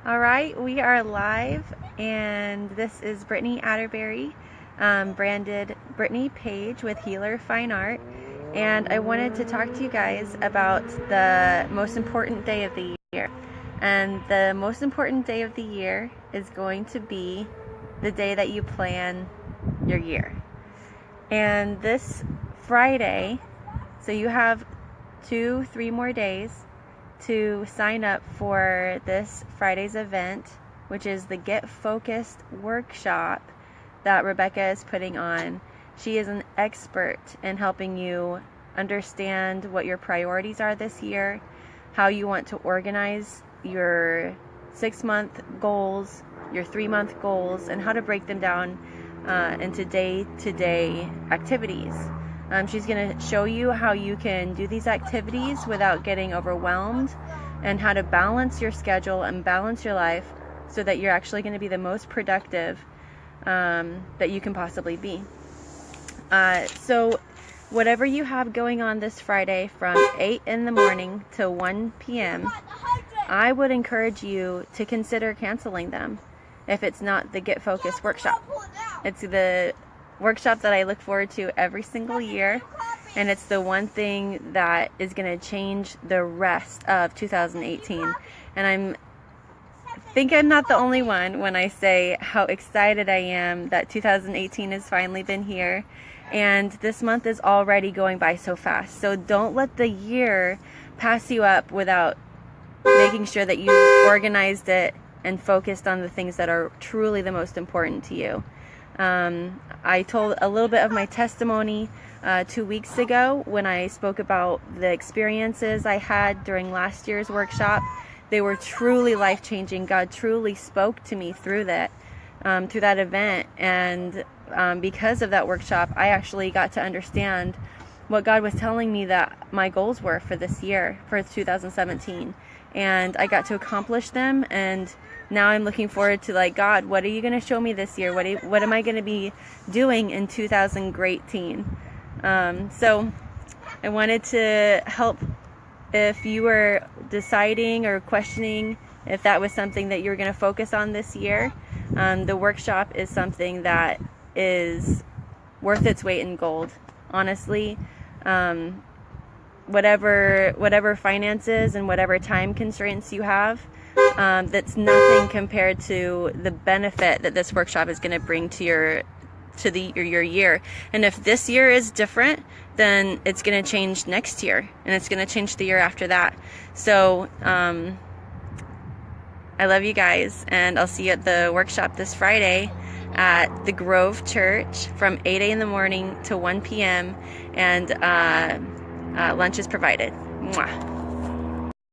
All right, we are live, and this is Brittany Atterbury, branded Brittany Page with Healer Fine Art, and I wanted to talk to you guys about the most important day of the year. And the most important day of the year is going to be the day that you plan your year. And this Friday, so you have 3 more days to sign up for this Friday's event, which is the Get Focused workshop that Rebecca is putting on. She is an expert in helping you understand what your priorities are this year, how you want to organize your 6-month goals, your 3-month goals, and how to break them down into day-to-day activities. She's going to show you how you can do these activities without getting overwhelmed, and how to balance your schedule and balance your life so that you're actually going to be the most productive that you can possibly be. So whatever you have going on this Friday from 8 in the morning to 1 p.m., I would encourage you to consider canceling them if it's not the Get Focused workshop. It's the workshop that I look forward to every single year, and it's the one thing that is going to change the rest of 2018. And I think I'm not the only one when I say how excited I am that 2018 has finally been here, and this month is already going by so fast. So don't let the year pass you up without making sure that you organized it and focused on the things that are truly the most important to you. I told a little bit of my testimony 2 weeks ago when I spoke about the experiences I had during last year's workshop. They were truly life-changing. God truly spoke to me through that event, and because of that workshop, I actually got to understand what God was telling me that my goals were for this year, for 2017, and I got to accomplish them. And now I'm looking forward to, like, God, what are you going to show me this year? What am I going to be doing in 2018? So I wanted to help if you were deciding or questioning if that was something that you were going to focus on this year. The workshop is something that is worth its weight in gold. Honestly, whatever finances and whatever time constraints you have, that's nothing compared to the benefit that this workshop is going to bring to your year. And if this year is different, then it's going to change next year, and it's going to change the year after that. So I love you guys, and I'll see you at the workshop this Friday at the Grove Church from 8 a.m. in the morning to 1 p.m. and lunch is provided. Mwah.